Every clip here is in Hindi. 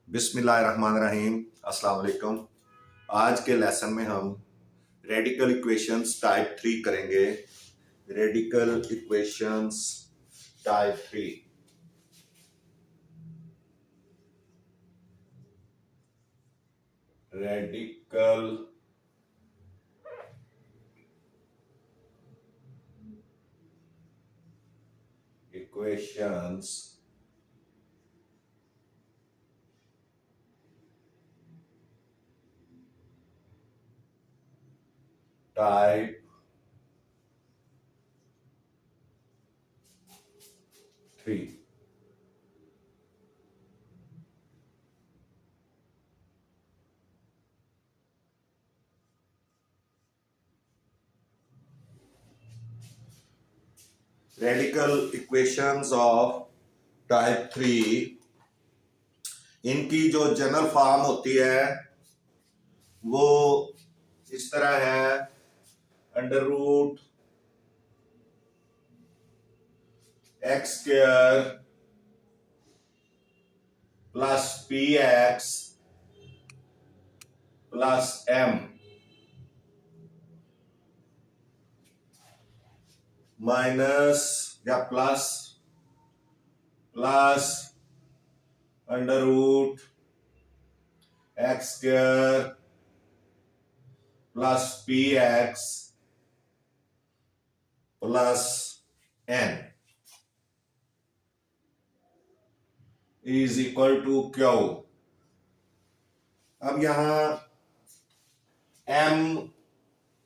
बिस्मिल्लाहिर्रहमानिर्रहीम। अस्सलाम वालेकुम। आज के लेसन में हम रेडिकल इक्वेशंस टाइप 3 करेंगे। Radical equations type 3। Radical equations type 3। Radical equations of type 3, इनकी जो जनरल फॉर्म होती है वो इस तरह है। Under root x square plus p x plus m minus या plus under root x square plus p x plus n is equal to q. अब यहां एम,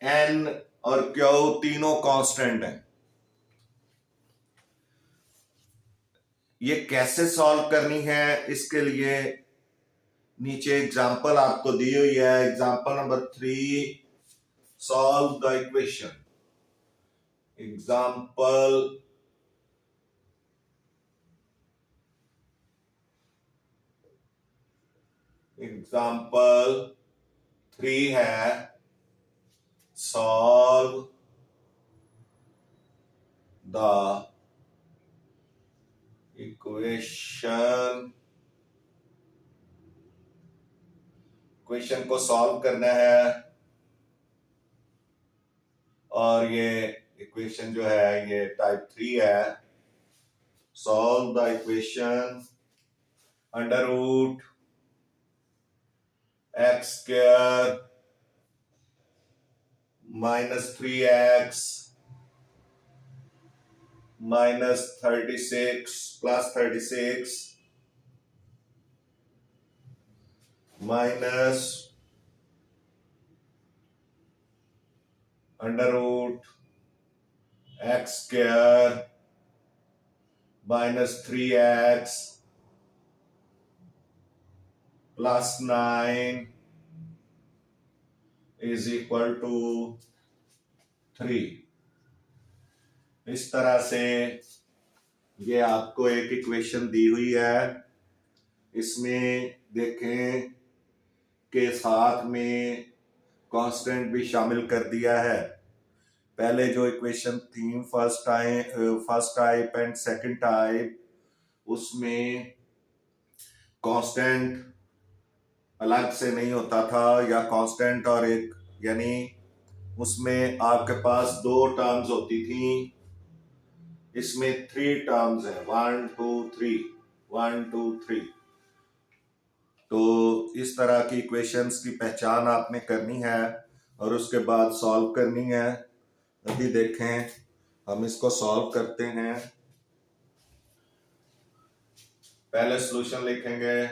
एन और क्यू तीनों कांस्टेंट हैं। ये कैसे सॉल्व करनी है, इसके लिए नीचे एग्जांपल आपको दी हुई है। Example number 3, solve the equation. Example example 3 है, सॉल्व द इक्वेशन को सॉल्व करना है। और ये इक्वेशन जो है ये टाइप 3 है। Solve the equation under root x square minus 3x minus 36 plus 36 minus under root x square minus 3x plus 9 is equal to 3। इस तरह से ये आपको एक इक्वेशन दी हुई है। इसमें देखें के साथ में कांस्टेंट भी शामिल कर दिया है। पहले जो इक्वेशन थी first type and second type, उसमें कांस्टेंट अलग से नहीं होता था, या कांस्टेंट और एक यानी उसमें आपके पास दो टर्म्स होती थी। इसमें 3 टर्म्स है, 1 2 3 1 2 3। तो इस तरह की इक्वेशंस की पहचान आपने करनी है और उसके बाद सॉल्व करनी है। अभी देखें, हम इसको सॉल्व करते हैं। पहले सॉल्यूशन लिखेंगे।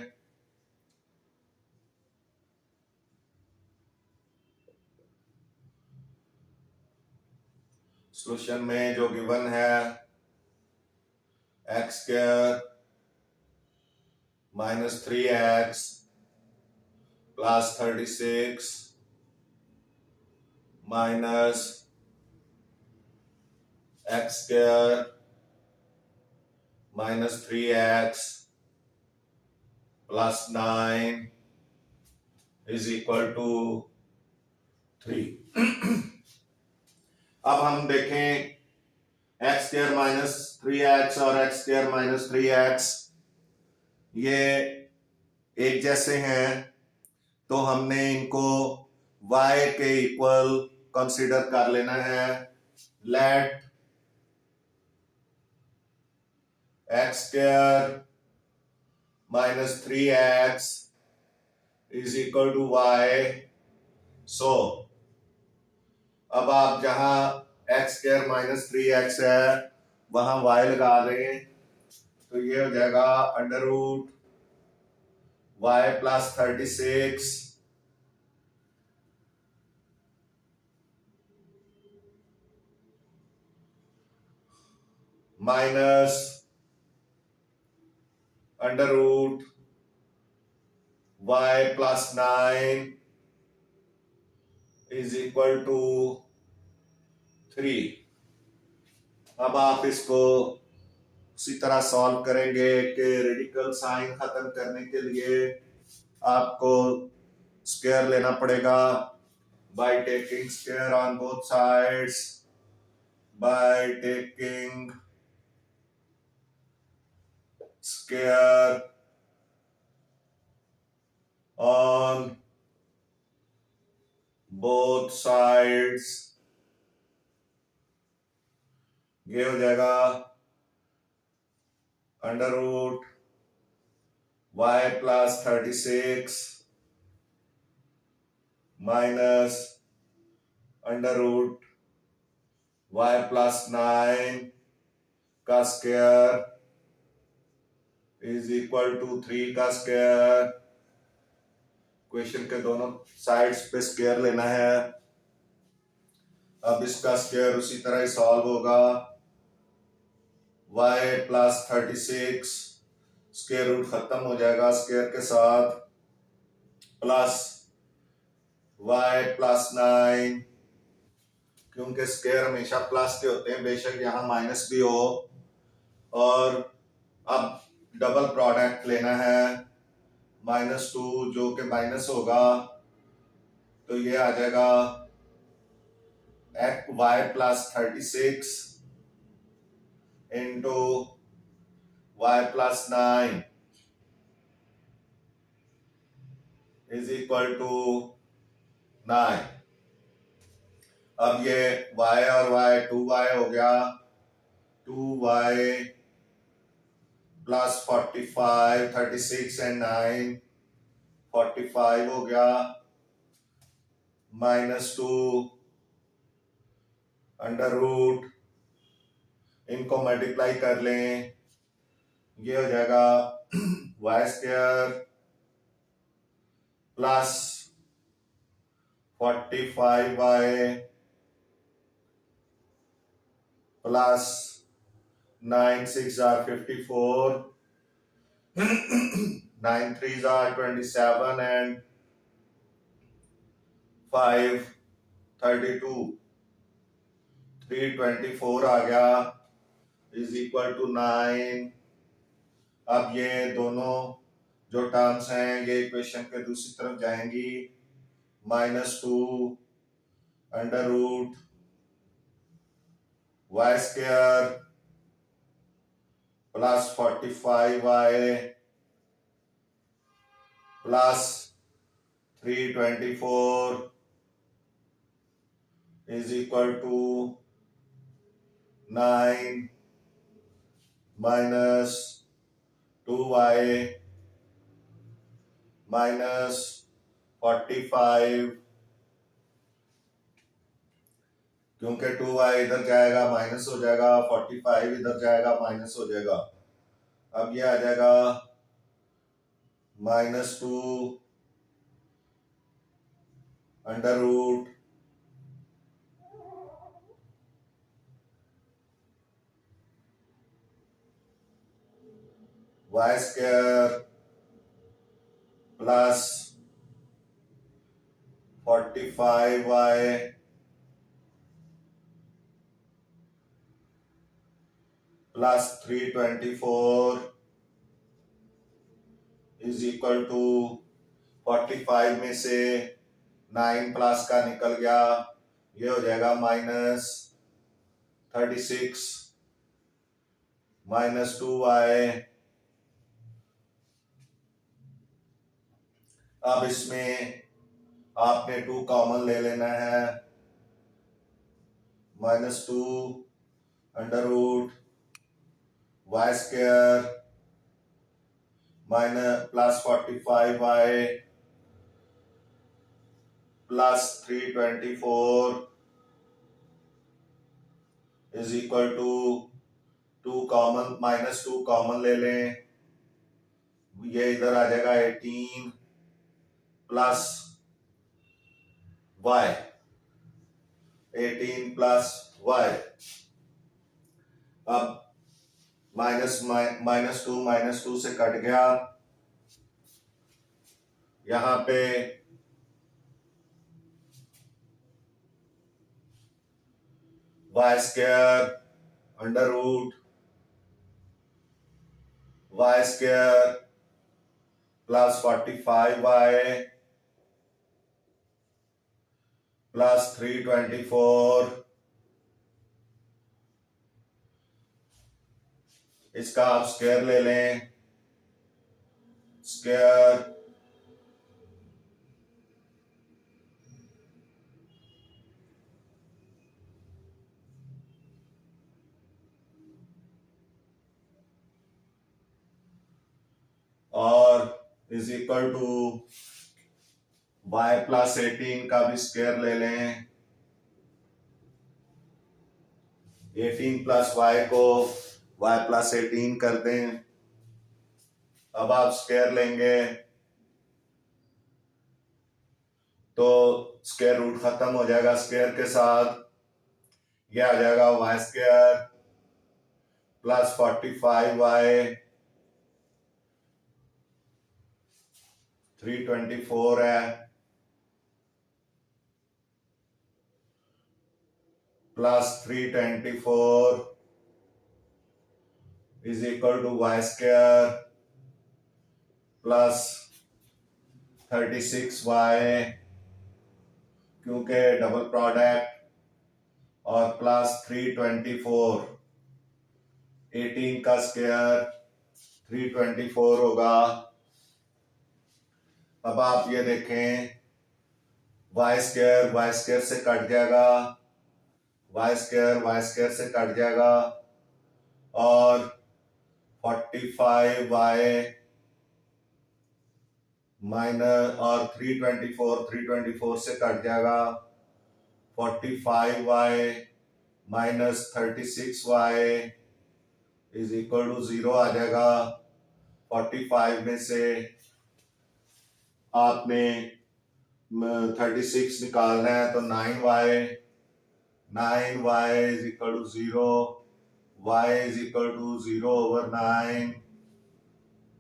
सॉल्यूशन में जो गिवन है x square minus 3x plus 36 minus x square minus 3x plus 9 is equal to 3। अब हम देखें एक्स स्क्वायर माइनस 3x और एक्स स्क्वायर माइनस 3x, ये एक जैसे हैं तो हमने इनको y के इक्वल कंसीडर कर लेना है। Let x square minus 3x is equal to y। So अब आप जहां x स्क्वायर माइनस 3x है वहां y लगा दें तो ये हो जाएगा under root y plus 36 minus under root y plus 9 is equal to 3। अब आप इसको उसी तरह सॉल्व करेंगे कि रेडिकल साइन खत्म करने के लिए आपको स्क्वायर लेना पड़ेगा by taking square on both sides, by taking square on both sides. ये हो जाएगा under root y plus 36 minus under root y plus 9 का स्क्वायर इज इक्वल टू 3 का स्क्वायर। क्वेश्चन के दोनों साइड्स पे स्क्वायर लेना है। अब इसका स्क्वायर उसी तरह ही सॉल्व होगा। y प्लस 36 स्क्वायर रूट खत्म हो जाएगा स्क्वायर के साथ, प्लस y प्लस 9, क्योंकि स्क्वायर हमेशा प्लस के होते हैं बेशक यहाँ माइनस भी हो। और अब डबल प्रोडक्ट लेना है -2 जो कि माइनस होगा तो ये आ जाएगा y plus 36 into y plus 9 is equal to 9। अब ये y और y 2y हो गया, 2y प्लस 45, 36 एंड 9 45 हो गया, -2 अंडर रूट, इनको मल्टीप्लाई कर लें, ये हो जाएगा y square plus 45y plus 9 6 are 54, 9 3s are 27 and 5 32, 324 आ गया इज इक्वल टू 9। अब ये दोनों जो टर्म्स हैं ये इक्वेशन के दूसरी तरफ जाएंगी, -2 under root y square plus 45y plus 324 is equal to 9 minus 2y minus 45, क्योंकि 2y इधर जाएगा माइनस हो जाएगा, 45 इधर जाएगा माइनस हो जाएगा। अब ये आ जाएगा -2 under root y square plus 45y plus 324 is equal to 45 में से 9 प्लस का निकल गया, ये हो जाएगा -36 -2y अब इसमें आपने 2 कॉमन ले लेना है, -2 under root y square +45y +324 is equal to 2 common -2 common ले लें, ये इधर आ जाएगा 18 प्लस y, 18 प्लस y। अब -2 से कट गया, यहां पे y square under root y square +45y +324, इसका आप स्क्वायर ले लें, स्क्वायर और इज इक्वल टू y +18 का भी स्क्वायर ले लें, 18 प्लस y को y +18 कर दें। अब आप स्क्वायर लेंगे तो स्क्वायर रूट खत्म हो जाएगा, स्क्वायर के साथ यह आ जाएगा वाई स्क्वायर +45y 324 है +324 is equal to y square +36y, क्योंकि डबल प्रोडक्ट, और +324, 18 का स्क्वायर 324 होगा। अब आप ये देखें, वाई स्क्वायर से कट जाएगा, वाई स्क्वायर से कट जाएगा, और 45y और 324 से कट जाएगा, 45y -36y is equal to 0 आ जाएगा। 45 में से आपने 36 निकालना है तो 9y is equal to 0, y is equal to 0/9।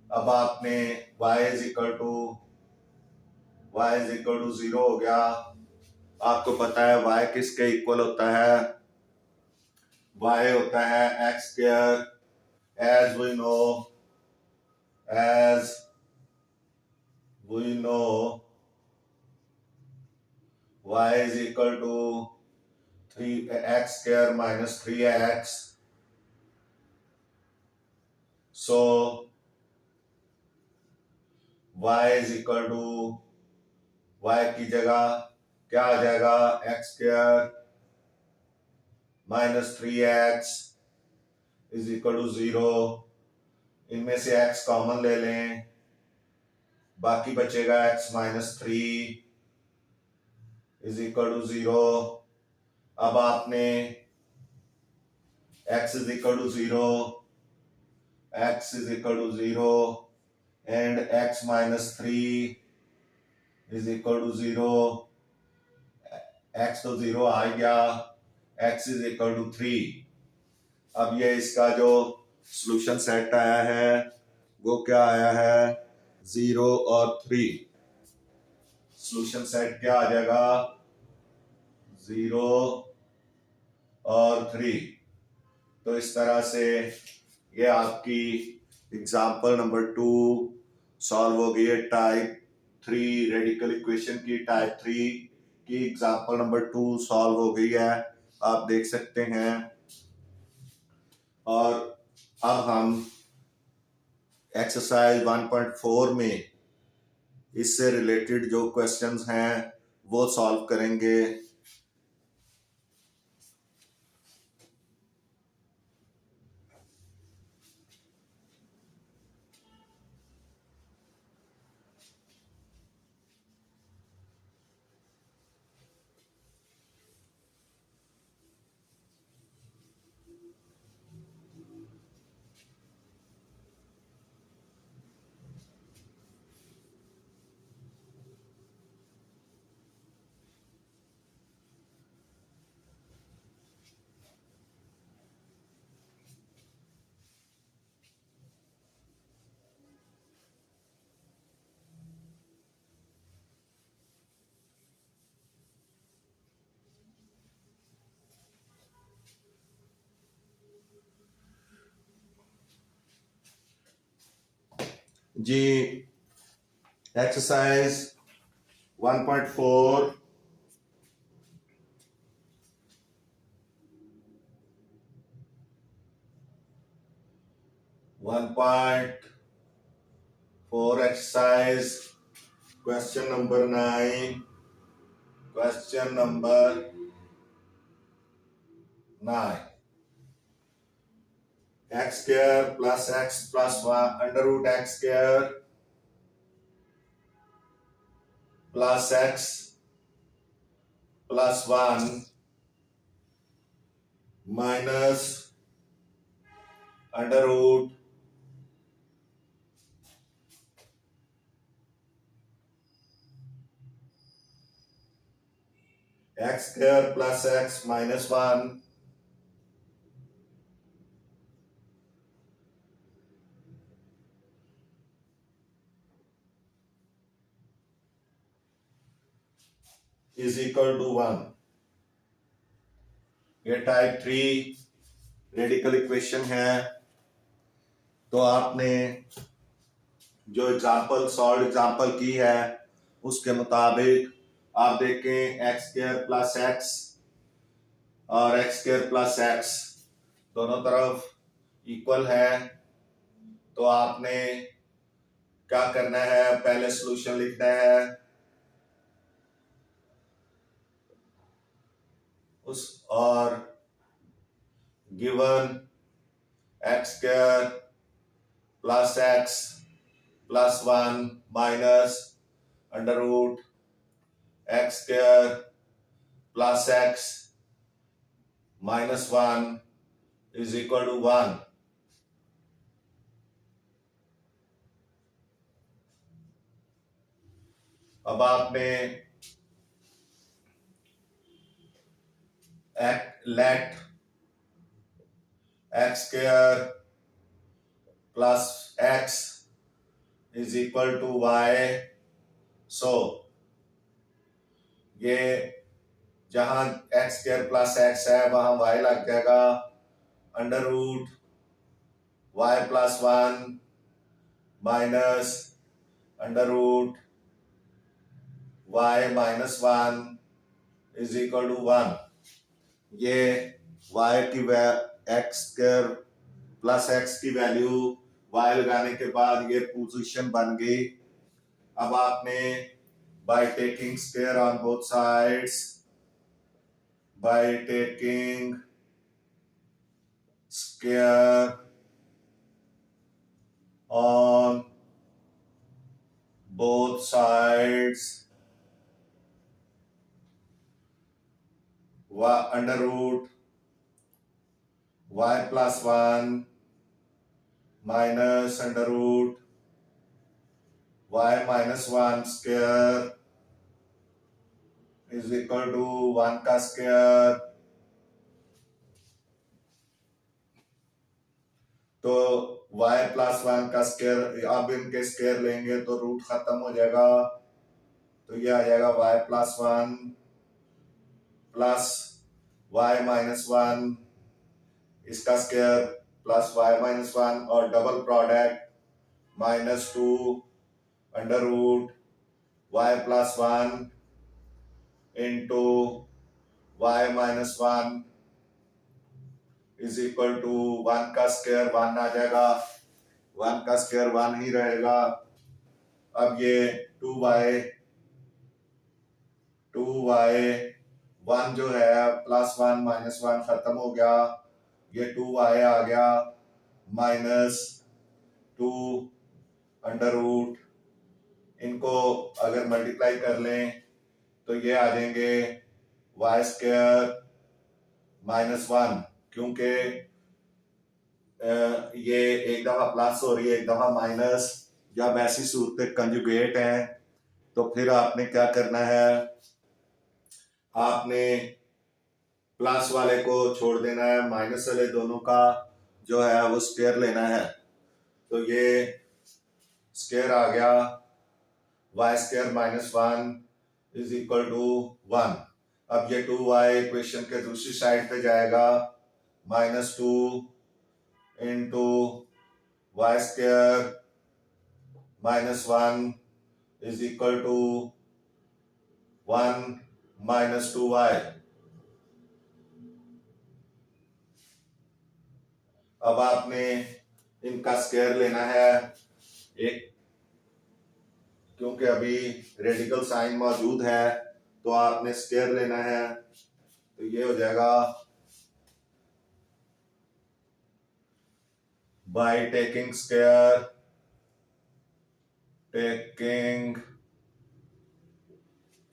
अब आपने y इज इक्वल टू 0 हो गया। आपको पता है y किसके इक्वल होता है, y होता है x², as we know y is equal to 3x² - 3x, so y is equal to, y की जगह क्या आ जाएगा, x² - 3x is equal to 0। इनमें से x कॉमन ले लें, बाकी बचेगा x - 3 इज इक्वल टू 0। अब आपने x is equal to 0 and x - 3 is equal to 0, x तो 0 आ गया, x इज इक्वल टू 3। अब ये इसका जो सॉल्यूशन सेट आया है वो क्या आया है, 0 और 3। सॉल्यूशन सेट क्या आ जाएगा, 0 और 3। तो इस तरह से ये आपकी एग्जाम्पल नंबर 2 सॉल्व हो गई है। टाइप 3 रेडिकल इक्वेशन की टाइप 3 की एग्जाम्पल नंबर 2 सॉल्व हो गई है, आप देख सकते हैं। और अब हम एक्सरसाइज 1.4 में इससे रिलेटेड जो क्वेश्चंस हैं वो सॉल्व करेंगे। जी exercise 1.4 1.4 exercise question number 9 question number 9 x square plus x plus one under root x square plus x plus one minus under root x square plus x minus one is equal to 1। ये टाइप 3 रेडिकल इक्वेशन है। तो आपने जो एग्जाम्पल सॉल्व एग्जाम्पल की है उसके मुताबिक आप देखें एक्स स्क्वायर प्लस एक्स और एक्स स्क्वायर प्लस एक्स दोनों तरफ इक्वल है। तो आपने क्या करना है, पहले सॉल्यूशन लिखना है उस और given x square plus x plus one minus under root x square plus x minus one is equal to 1। अब आपने let x square plus x is equal to y. So ये जहां एक्स स्क्वायर प्लस एक्स है वहां वाई लग जाएगा under root y plus one minus under root y minus one is equal to 1। ये y की एक्स स्क्वायर प्लस एक्स की वैल्यू y लगाने के बाद ये पोजीशन बन गई। अब आपने by taking square on both sides by taking square on both sides under root y plus one minus under root y minus one square is equal to 1 का स्क्वायर। तो y प्लस वन का स्क्वायर, अब इनके स्क्वायर लेंगे तो रूट खत्म हो जाएगा। तो ये आ जाएगा y plus one plus y minus one इसका square plus y minus one और double product minus two under root y plus one into y minus one is equal to 1 का स्क्वायर 1 आ जाएगा, 1 का स्क्वायर 1 ही रहेगा। अब ये 2y 1 जो है +1 -1 खत्म हो गया, ये 2y आ गया -2 अंडर रूट, इनको अगर मल्टीप्लाई कर लें तो ये आ जाएंगे y² -1, क्योंकि ये एक दफा प्लस हो रही है एक दफा माइनस, जब ऐसी सूरत कंजुगेट है तो फिर आपने क्या करना है, आपने प्लस वाले को छोड़ देना है, माइनस वाले दोनों का जो है वो स्क्वायर लेना है। तो ये स्क्वायर आ गया y² -1 इज इक्वल टू 1। अब ये 2y इक्वेशन के दूसरी साइड पे जाएगा, -2 into y² -1 is equal to 1 -2y। अब आपने इनका स्क्वायर लेना है, एक क्योंकि अभी रेडिकल साइन मौजूद है तो आपने स्क्वायर लेना है, तो ये हो जाएगा by taking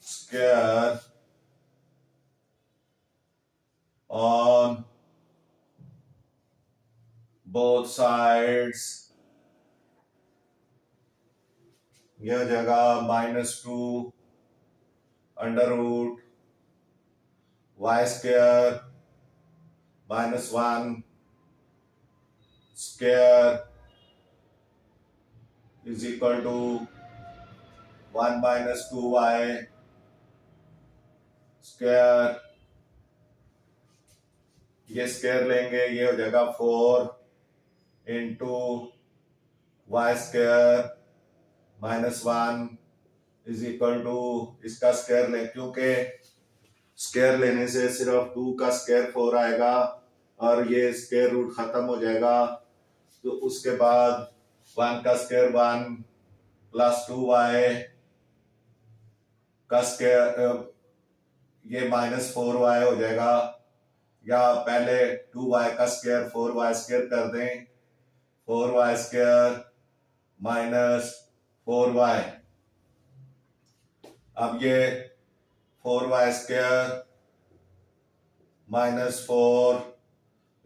square on both sides, यह जगह -2 under root y² -1 square is equal to 1 -2y square. ये स्क्वायर लेंगे, ये हो जाएगा 4 into y² -1 is equal to, इसका स्क्वायर ले, क्योंकि स्क्वायर लेने से सिर्फ 2 का स्क्वायर 4 आएगा और ये स्क्वायर रूट खत्म हो जाएगा। तो उसके बाद 1 का स्क्वायर 1 +2y का स्क्वायर, ये -4y हो जाएगा, या पहले 2y का स्क्वायर 4y² कर दें, 4y² -4y। अब ये 4y² -4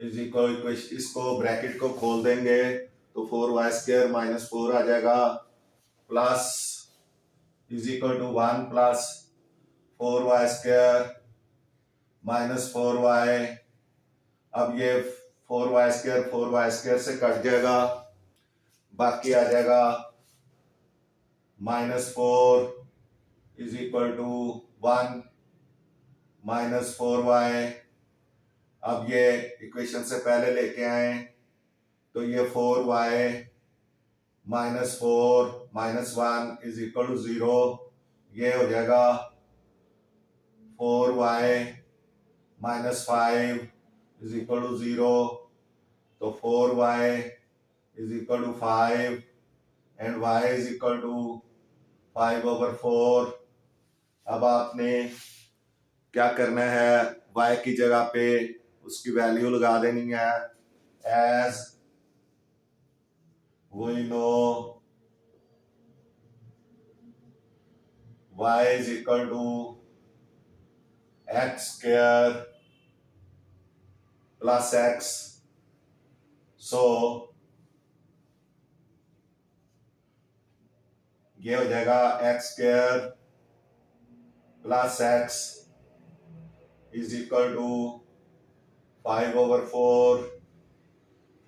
इज इक्वल, इसको ब्रैकेट को खोल देंगे तो 4y² -4 आ जाएगा, plus is equal to 1 plus 4y² -4y। अब ये 4y² से कट जाएगा, बाकी आ जाएगा -4 इज इक्वल टू 1 -4y। अब ये इक्वेशन से पहले लेके आए तो ये 4y -4 -1 इज इक्वल टू 0, ये हो जाएगा 4y -5 इज इक्वल टू 0, तो 4y is equal to 5 and y is equal to 5/4। अब आपने क्या करना है, y की जगह पे उसकी वैल्यू लगा देनी है, as we know y is equal to x² plus x, so ये हो जाएगा x² plus x is equal to 5/4,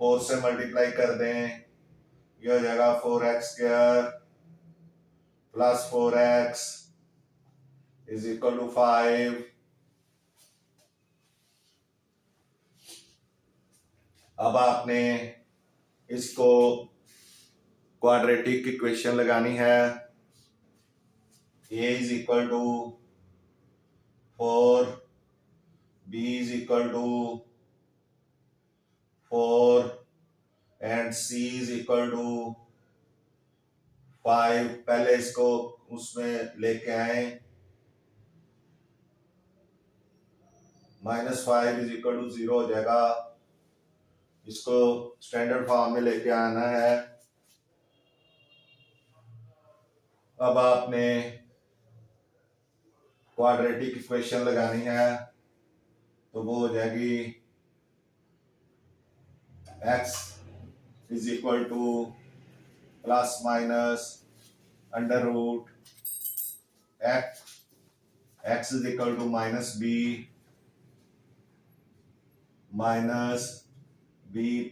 4 से मल्टीप्लाई कर दें, ये हो जाएगा 4x² plus 4x is equal to 5। अब आपने इसको क्वाड्रेटिक इक्वेशन लगानी है, a is equal to 4, b is equal to 4 and c is equal to 5, पहले इसको उसमें लेके आए, -5 इज इक्वल टू 0 हो जाएगा। इसको स्टैंडर्ड फॉर्म में लेके आना है। अब आपने क्वाड्रेटिक इक्वेशन लगानी है, तो वो हो जाएगी x is equal to plus minus under root x is equal to minus b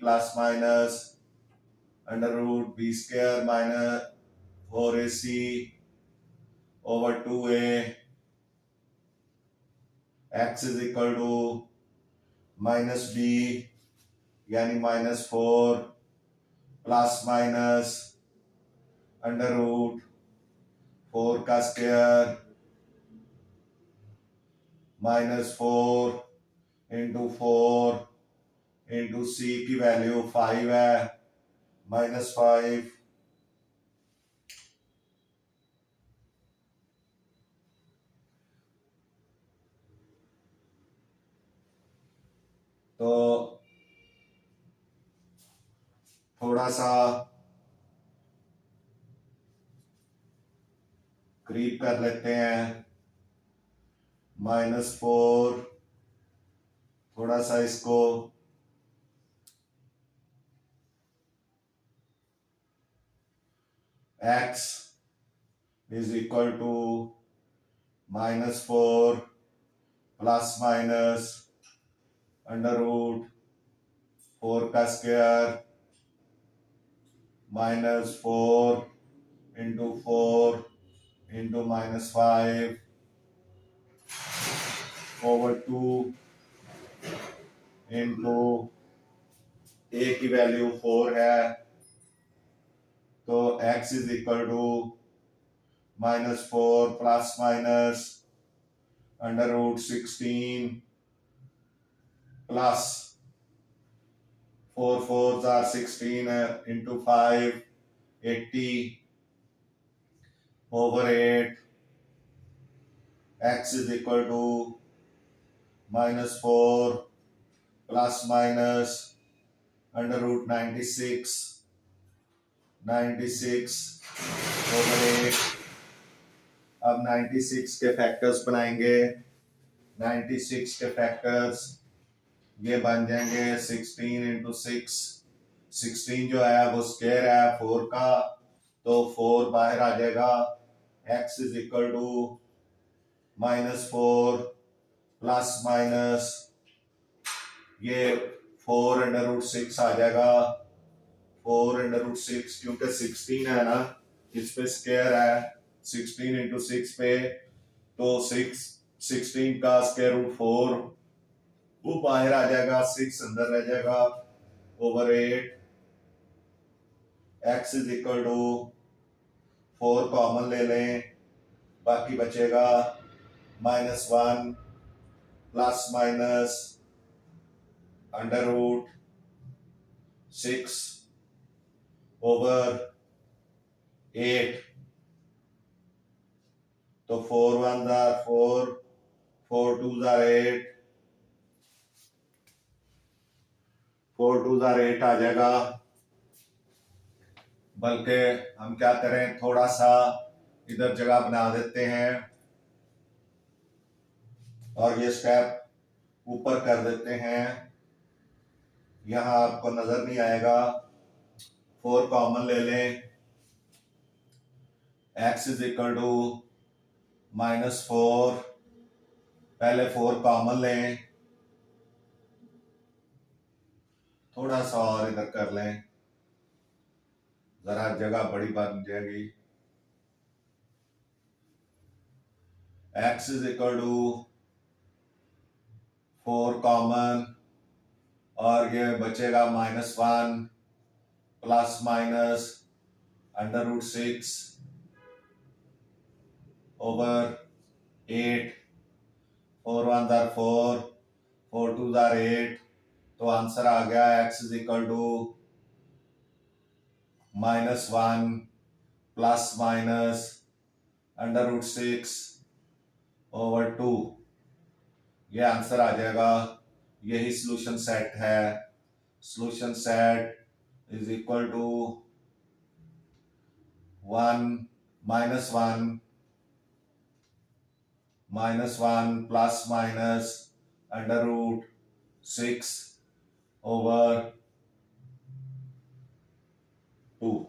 plus minus under root b square minus 4ac over 2a, x is equal to -b यानी -4 प्लस माइनस अंडर रूट 4 का स्क्वायर -4 इंटू 4 इंटू c की वैल्यू 5 है, -5 तो थोड़ा सा क्रीप कर लेते हैं, -4, थोड़ा सा इसको x is equal to -4 plus minus under root 4 का square -4 into 4 into -5 over 2 into a की वैल्यू 4 है, तो x is equal to -4 plus minus under root 16 प्लस 4 4s are 16 into 5 80 over 8, x is equal to -4 plus minus under root 96 over 8। अब 96 के फैक्टर्स बनाएंगे। 96 के फैक्टर्स ये बन जाएंगे 16 इंटू 6। 16 जो है वो स्क्वायर है 4 का, तो 4 बाहर आ जाएगा। x is equal to -4 plus minus ये 4 अंडर रूट 6 आ जाएगा। 4 अंडर रूट 6 क्योंकि 16 है ना, इस पे स्क्वायर है 16 इंटू 6 पे, तो 16 का स्क्वायर रूट 4 वो बाहर आ जाएगा, 6 अंदर रह जाएगा over 8। x is equal to 4 common ले लें, बाकी बचेगा -1 plus minus under root 6 over 8। तो 4 1s are 4, 4 2s are 8, 4 2s are 8 आ जाएगा। बल्कि हम क्या करें, थोड़ा सा इधर जगह बना देते हैं और ये स्टेप ऊपर कर देते हैं, यहां आपको नजर नहीं आएगा। 4 कॉमन ले लें, x इज इक्वल टू -4, पहले 4 कॉमन लें, थोड़ा सा और इधर कर लें, जरा जगह बड़ी बन जाएगी। x is equal to 4 common और ये बचेगा -1 plus minus under root 6 over 8। 4 1s are 4, 4 2s are 8, तो आंसर आ गया x is equal to -1 plus minus √6/2। ये आंसर आ जाएगा। यही सॉल्यूशन सेट है। Solution set is equal to 1 -1 plus minus √6/2।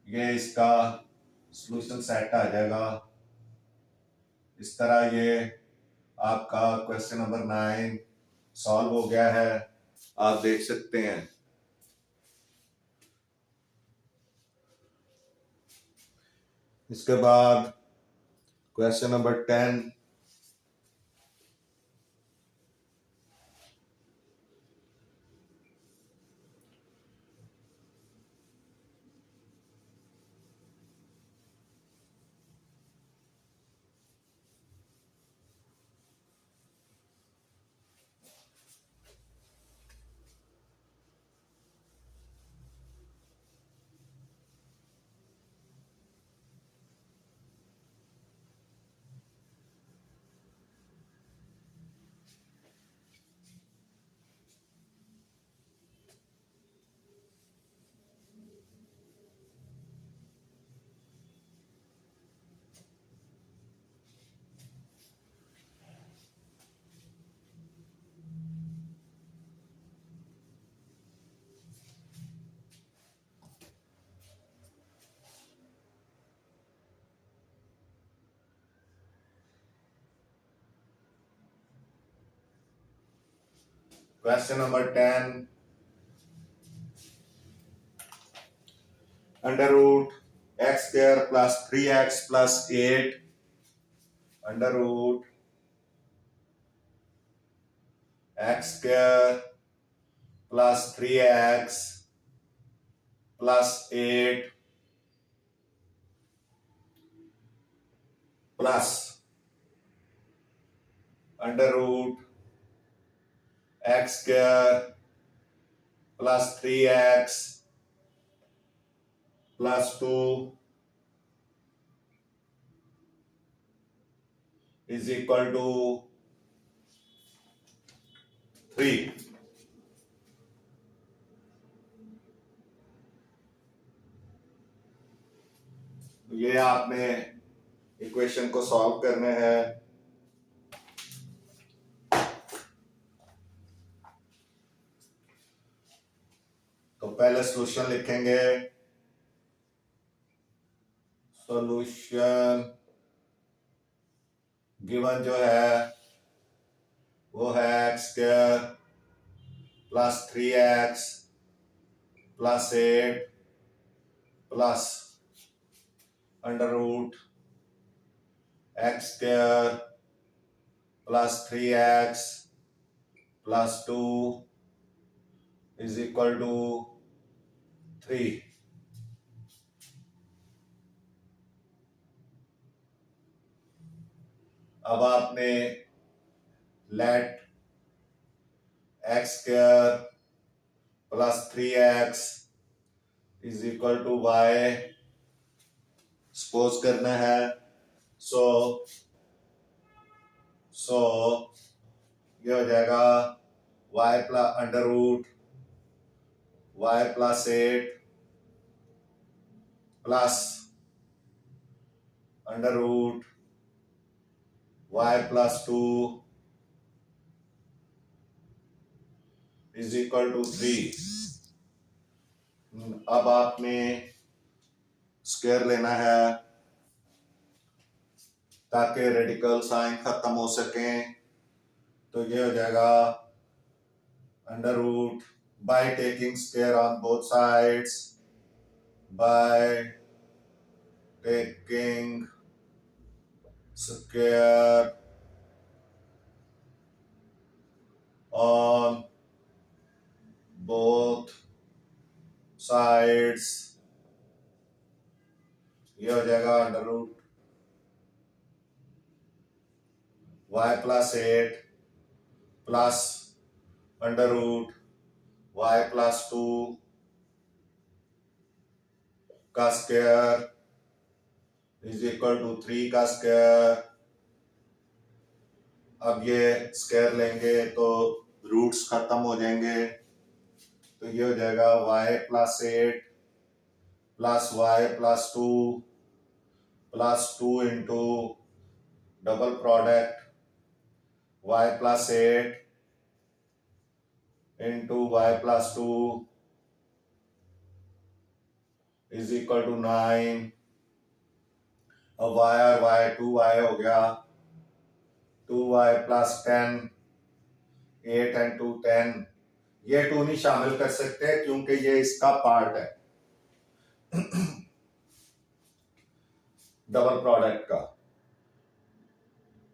ये इसका सॉल्यूशन सेट आ जाएगा। इस तरह ये आपका क्वेश्चन नंबर 9 सॉल्व हो गया है, आप देख सकते हैं। इसके बाद question number 10। Question number 10, √x² + 3x + 8 √x² + 3x + 8 plus √x² + 3x + 2 is equal to 3। ये आपने इक्वेशन को सॉल्व करने हैं। तो पहले सॉल्यूशन लिखेंगे। सॉल्यूशन गिवन जो है वो है x² + 3x + 8 plus √x² + 3x + 2 is equal to 3। अब आपने let x² + 3x is equal to y suppose करना है। सो ये हो जाएगा y √y + 8 plus √y + 2 is equal to 3। अब आपने स्क्वायर लेना है ताकि रेडिकल साइन खत्म हो सके। तो ये हो जाएगा √ by taking square on both sides, by taking square on both sides। ये हो जाएगा √y + 8 प्लस √y + 2 का स्क्वायर इज इक्वल टू 3 का स्क्वायर। अब ये स्क्वायर लेंगे तो रूट्स खत्म हो जाएंगे, तो ये हो जाएगा y plus 8 plus y plus 2 plus 2 into double product y plus 8 into y plus 2 is equal to 9। अब y और y 2y हो गया, 2y प्लस 10, 8 एंड 2 10। ये 2 नहीं शामिल कर सकते क्योंकि ये इसका पार्ट है डबल प्रोडक्ट का।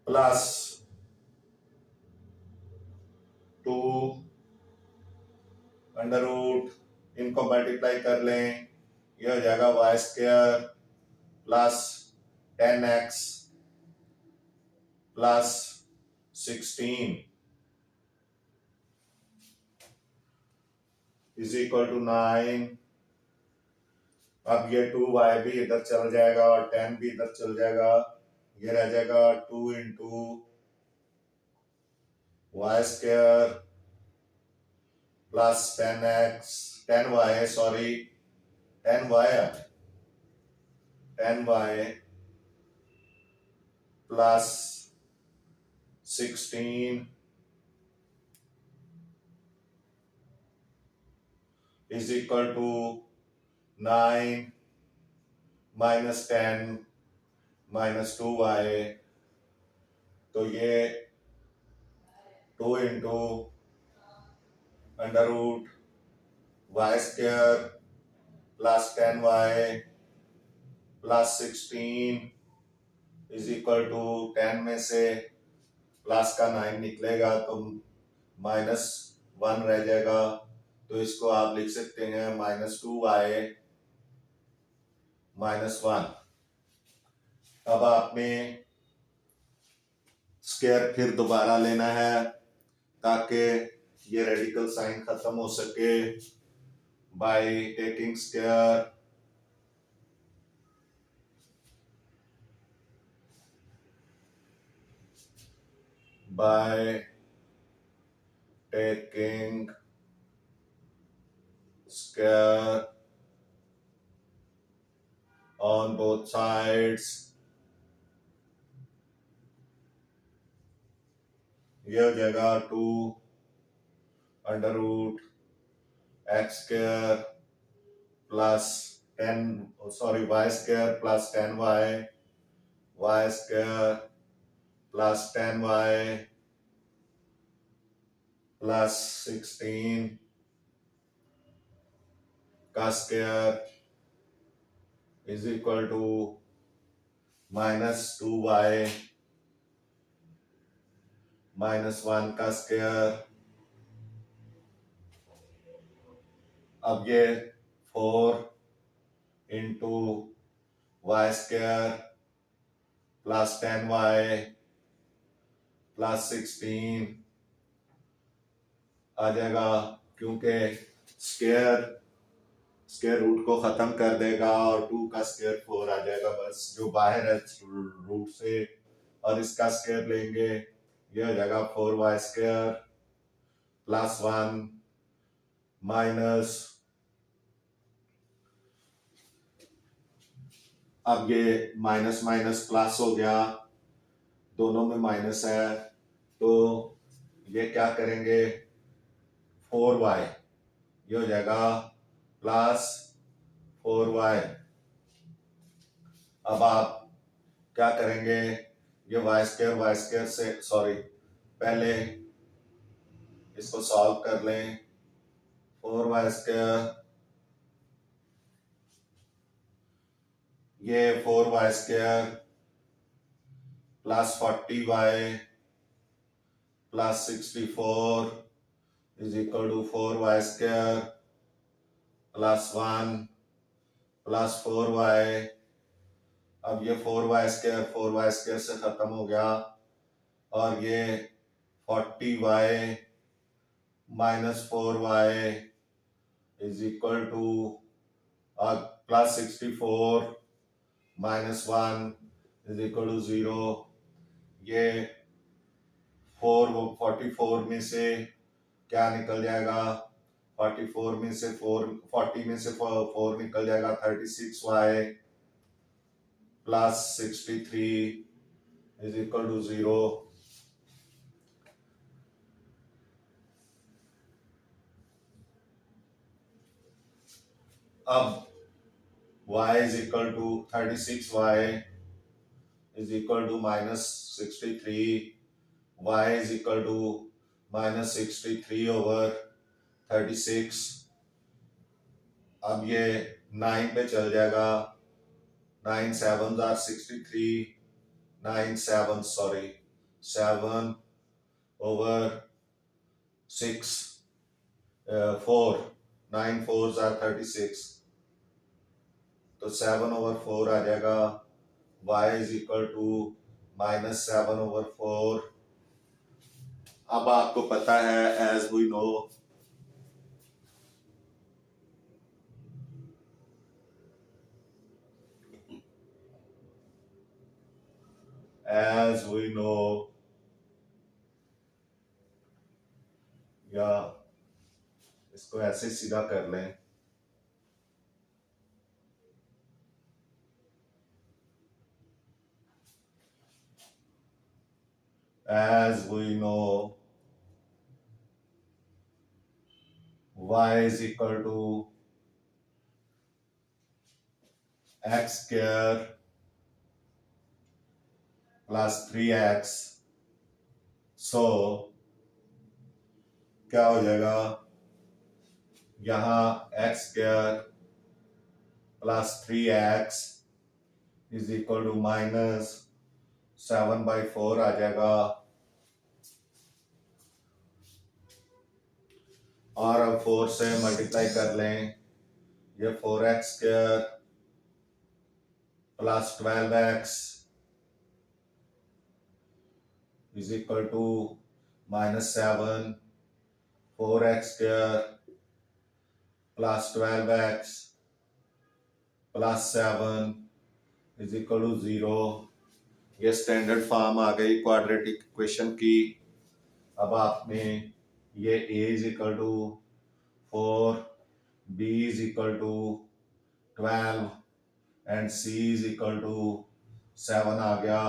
प्लस 2 अंडर रूट, इनको मल्टीप्लाई कर लें, ये हो जाएगा वाई स्क्वायर प्लस 10x प्लस 16 इज इक्वल टू 9। अब ये 2y भी इधर चल जाएगा और 10 भी इधर चल जाएगा, ये रह जाएगा 2 into y square plus 10x 10y sorry 10y 10y plus 16 is equal to 9 minus 10 minus 2y, तो ये 2 into under root y square plus 10y plus 16 is equal to 10 में से प्लस का 9 निकलेगा तो माइनस 1 रह जाएगा, तो इसको आप लिख सकते हैं माइनस 2y माइनस 1। अब आपने स्क्वायर फिर दोबारा लेना है ताकि ये रेडिकल साइन खत्म हो सके। Bye taking square by taking square on both sides, ये हो जाएगा 2 under root x square plus 10 sorry y square plus 10y y square plus 10y plus 16 का square is equal to minus 2y minus 1 का स्क्वायर। अब ये 4 into y square plus 10y plus 16 आ जाएगा, क्योंकि स्क्वायर स्क्वायर रूट को खत्म कर देगा और 2 का स्क्वायर 4 आ जाएगा बस जो बाहर है रूट से, और इसका स्क्वायर लेंगे, ये हो जाएगा 4y स्क्वायर प्लस 1 माइनस, अब ये माइनस माइनस प्लस हो गया, दोनों में माइनस है, तो ये क्या करेंगे 4y, ये हो जाएगा प्लस 4y। अब आप क्या करेंगे, ये वाई स्क्वायर से सॉरी पहले इसको सॉल्व कर लें। 4y स्क्वायर, ये 4y square plus 40y plus 64 is equal to 4y square plus 1 plus 4y। अब ये 4y स्क्वायर से खत्म हो गया, और ये 40y minus 4y is equal to plus 64 minus 1 is equal to 0। ये 44 में से क्या निकल जाएगा? 44 में से 40 में से 4 निकल जाएगा, 36y plus 63 is equal to 0। अब y is equal to 36y is equal to minus 63, y is equal to minus 63 over 36। अब ये 9 पे चल जाएगा, 9 7s are 63, 7 over 6, 4, 9 4s are 36, तो 7 over 4 आ जाएगा, y is equal to minus 7 over 4। अब आपको पता है as we know या इसको ऐसे सीधा कर लें, as we know y is equal to x square plus 3x, सो क्या हो जाएगा? यहां x square plus 3x is equal to minus 7/4 आ जाएगा, और अब 4 से मल्टीप्लाई कर लें, ये 4x square plus 12x is equal to minus 7, 4x square plus 12x plus 7 is equal to 0। ये स्टैंडर्ड फॉर्म आ गई क्वाड्रेटिक इक्वेशन की। अब आपने ये a is equal to 4, b is equal to 12 and c is equal to 7 आ गया।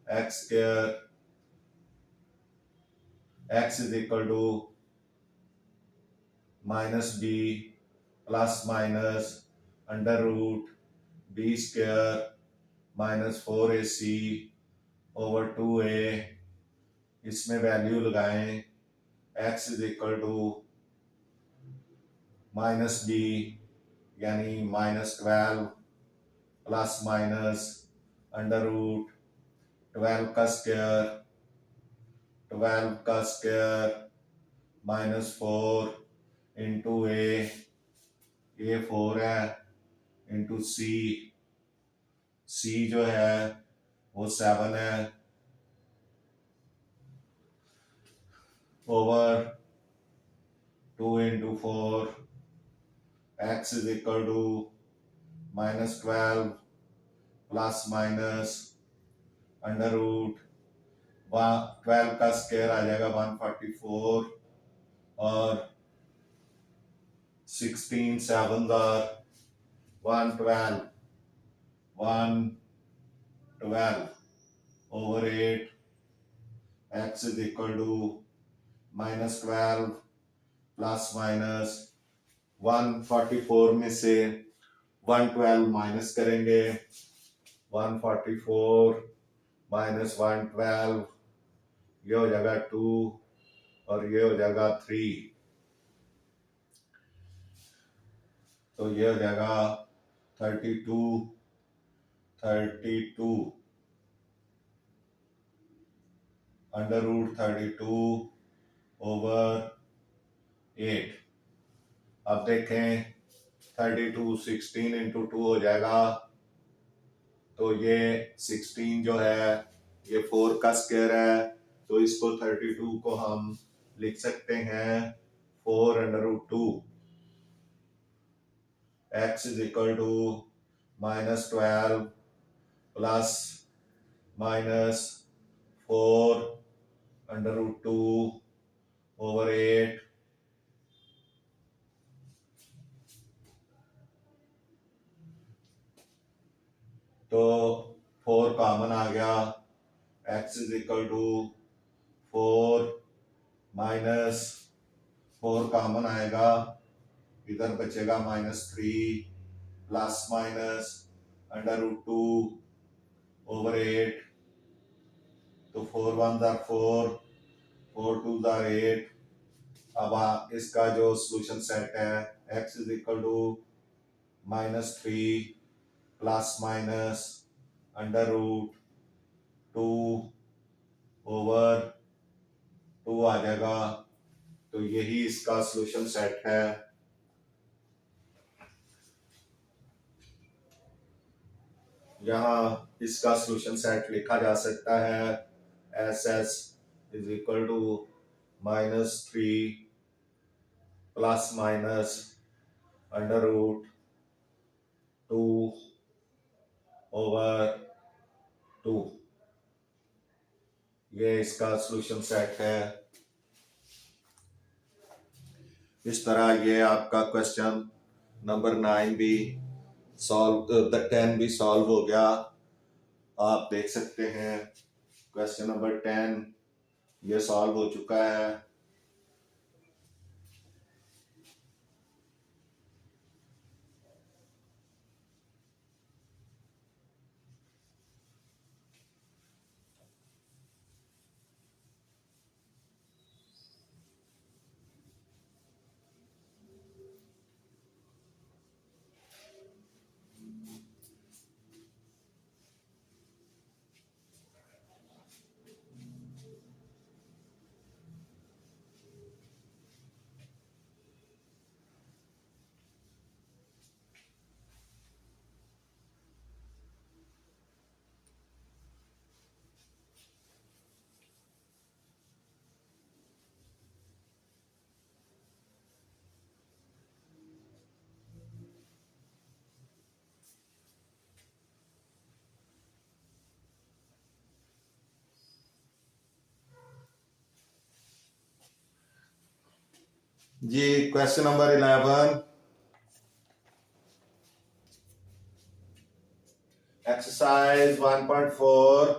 x square x is equal to minus b plus minus under root b square minus 4ac over 2a। इसमें वैल्यू लगाएं, x is equal to minus b यानी minus 12 plus minus under root 12 का स्क्वायर माइनस 4 इंटू a 4 है इंटू c जो है वो 7 है over 2 into 4 x is equal to minus 12 plus minus under root 12 का स्क्वायर आ जाएगा 144 और 16 7 are 112 over 8 x is equal to minus 12 plus minus 144 में से 112 माइनस करेंगे, 144 माइनस 112 ये हो जाएगा 2 और ये हो जाएगा 3, तो ये हो जाएगा 32 अंडर रूट 32 ओवर 8। अब देखें 32 16 इंटू 2 हो जाएगा, तो ये 16 जो है ये 4 का स्क्वायर है, तो इसको 32 को हम लिख सकते हैं 4 under root 2 x is equal to minus 12 plus minus 4 under root 2 over 8. तो 4 कॉमन आ गया, x is equal to 4 minus 4 common आएगा, इधर बचेगा -3 plus minus under root 2 over 8। तो 4 1 आर 4, 4 2 आर 8। अब इसका जो सोल्यूशन सेट है, x is equal to -3 plus minus under root 2 over 2 आ जाएगा। तो यही इसका सोल्यूशन सेट है। यहाँ इसका सोल्यूशन सेट लिखा जा सकता है S S is equal to -3 plus minus under root 2 over 2। ये इसका सोल्यूशन सेट है। इस तरह ये आपका क्वेश्चन नंबर 9 भी सॉल्व, 10 भी सॉल्व हो गया। आप देख सकते हैं क्वेश्चन नंबर 10 ये सॉल्व हो चुका है। जी question number 11 exercise 1.4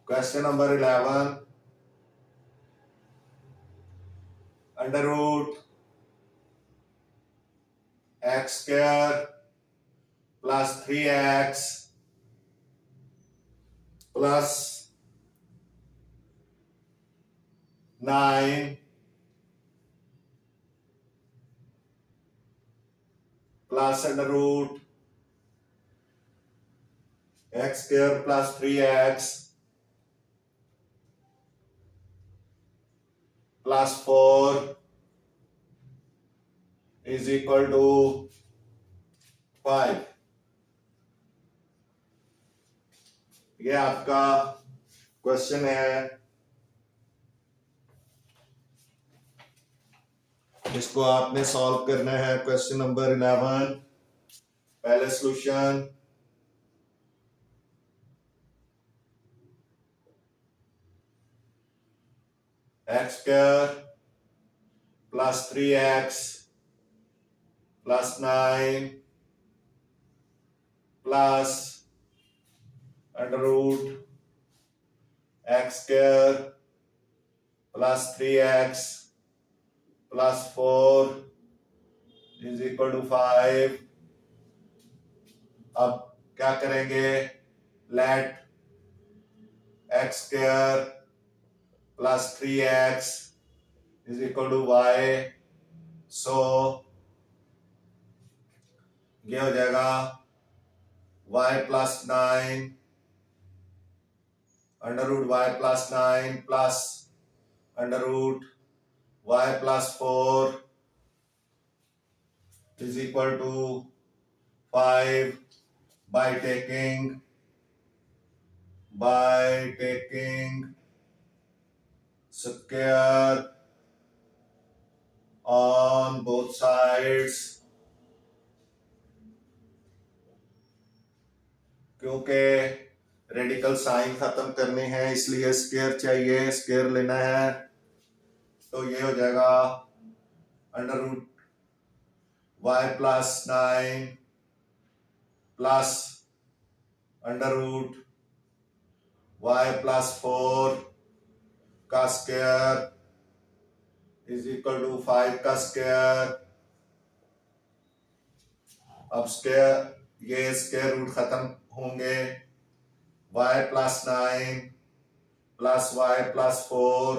question number 11 under root x square plus 3x plus 9 plus under root x square plus 3x plus 4 is equal to 5। ये आपका क्वेश्चन है। इसको आपने सॉल्व करना है। क्वेश्चन नंबर 11 पहले solution x square plus 3x plus 9 plus under root x square plus 3x plus 4 is equal to 5। अब क्या करेंगे, let x square plus 3x is equal to y। So ये हो जाएगा y plus 9 under root y plus 9 plus under root y plus 4 is equal to 5 by taking square on both sides, क्योंकि रेडिकल साइन खत्म करने हैं इसलिए स्क्वायर चाहिए, स्क्वायर लेना है। तो ये हो जाएगा under root y plus 9 plus under root y plus 4 का स्क्वायर इज इक्वल टू 5 का स्क्वायर। अब स्क्वायर ये स्क्वायर रूट खत्म होंगे, y plus 9 plus y plus 4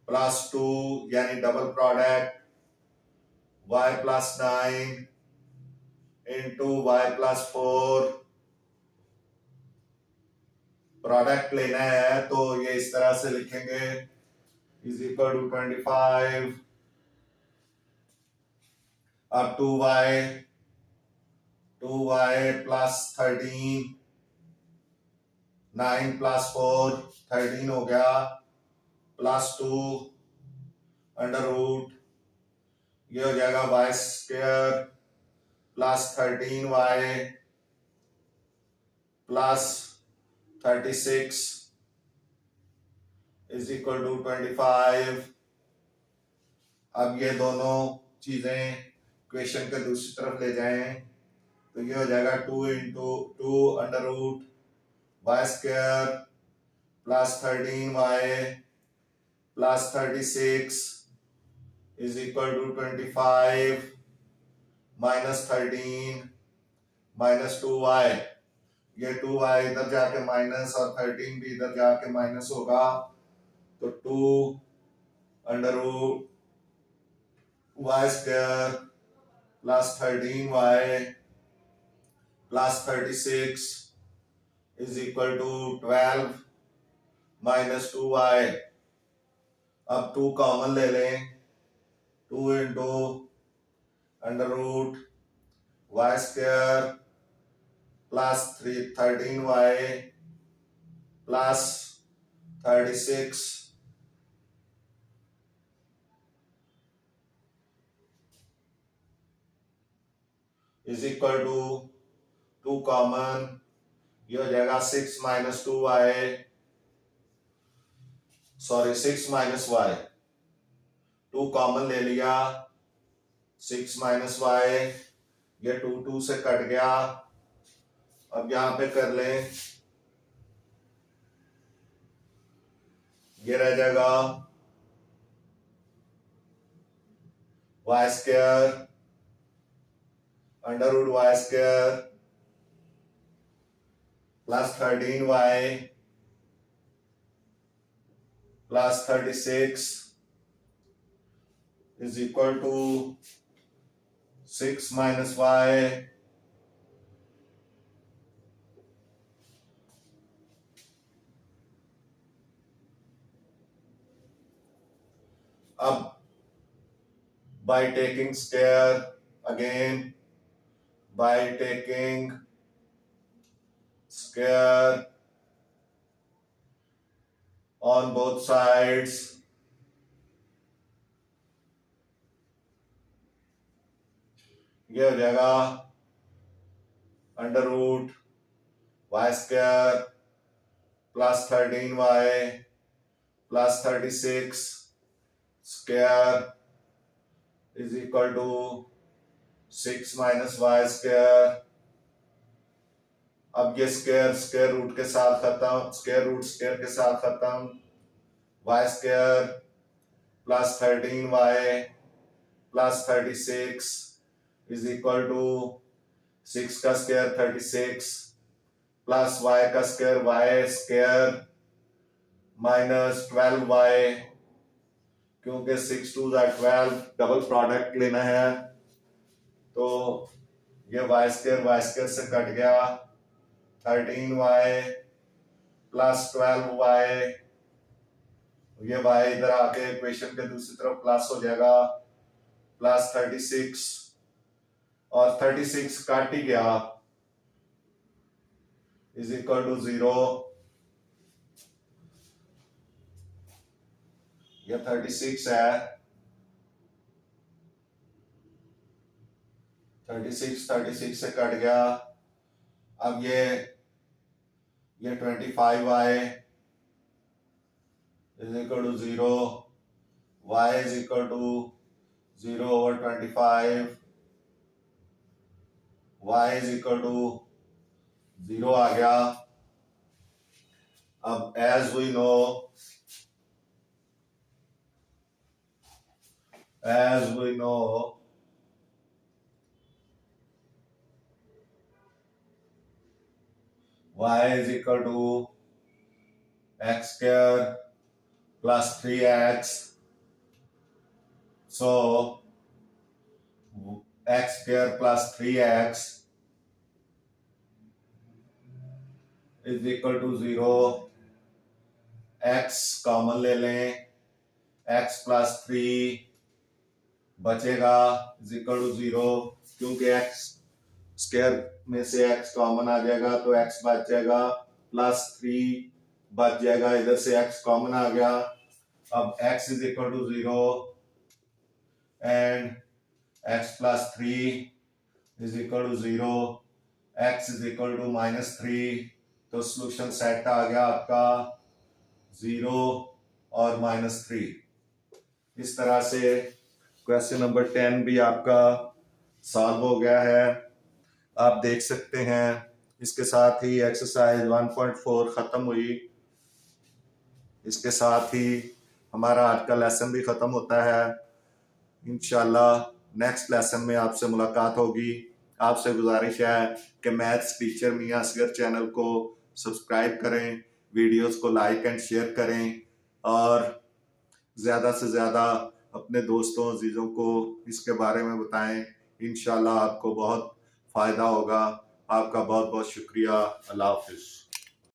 plus 2 यानी double product y plus 9 into y plus 4, product लेना है तो ये इस तरह से लिखेंगे इज इक्वल टू 25 अब 2y प्लस 13, 9 प्लस 4 13 हो गया, प्लस 2 अंडर रूट ये हो जाएगा y square plus 13y plus 36 is equal to 25। अब ये दोनों चीजें इक्वेशन के दूसरी तरफ ले जाएं तो ये हो जाएगा 2 into 2 under root y square plus 13y plus 36 is equal to 25 minus 13 minus 2y, ये 2y इधर जाके माइनस और 13 भी इधर जाके माइनस होगा तो 2 under root y square plus 13y plus 36 is equal to 12 minus 2y। अब 2 कॉमन ले लें, 2 into under root y square plus 13y plus 36 is equal to 2 common ये हो जाएगा 6 minus 2y, sorry 6 minus y, 2 common ले लिया 6 माइनस y, ये 2 2 से कट गया। अब यहां पे कर लें, ये रह जाएगा y square under root y square plus 13y plus 36 is equal to 6 minus y अब by taking square again, by taking square on both sides, ये हो जाएगा under root y square plus 13y plus 36 square is equal to 6 minus y square. अब ये स्क्वायर स्क्वायर रूट के साथ खत्म, स्क्वायर रूट स्क्वायर के साथ खत्म, y square plus 13y plus 36 is equal to 6 का स्क्वायर 36 प्लस y का square y square minus 12y, क्योंकि 6 2 12 डबल प्रोडक्ट लेना है तो ये y स्क्वायर से कट गया, 13y प्लस 12y, ये y इधर आके इक्वेशन के दूसरी तरफ प्लस हो जाएगा, प्लस 36 और 36 काट ही गया इज इक्वल टू 0। ये 36 है 36 से कट गया। अब ये 25y is equal to 0, y is equal to 0/25, y is equal to 0 आ गया। अब as we know y is equal to x square plus 3x. So x square plus 3x is equal to 0. x common ले लें, x plus 3 बचेगा इज इक्वल टू 0, क्योंकि x स्क्वायर में से x कॉमन आ जाएगा तो x बच जाएगा, प्लस 3 बच जाएगा, इधर से x कॉमन आ गया। अब x is equal to 0 and x plus 3 is equal to 0, x is equal to -3, तो सोल्यूशन सेट आ गया आपका 0 और -3। इस तरह से क्वेश्चन नंबर 10 भी आपका सॉल्व हो गया है, आप देख सकते हैं। इसके साथ ही एक्सरसाइज 1.4 खत्म हुई। इसके साथ ही हमारा आज का लेसन भी खत्म होता है। इंशाल्लाह नेक्स्ट लेसन में आपसे मुलाकात होगी। आपसे गुजारिश है कि मैथ्स टीचर मियां असगर चैनल को सब्सक्राइब करें, वीडियोस को लाइक एंड शेयर करें और ज़्यादा से ज़्यादा अपने दोस्तों अजीज़ों को इसके बारे में बताएं। इंशाल्लाह आपको बहुत फ़ायदा होगा। आपका बहुत बहुत शुक्रिया। अल्लाह हाफिज़।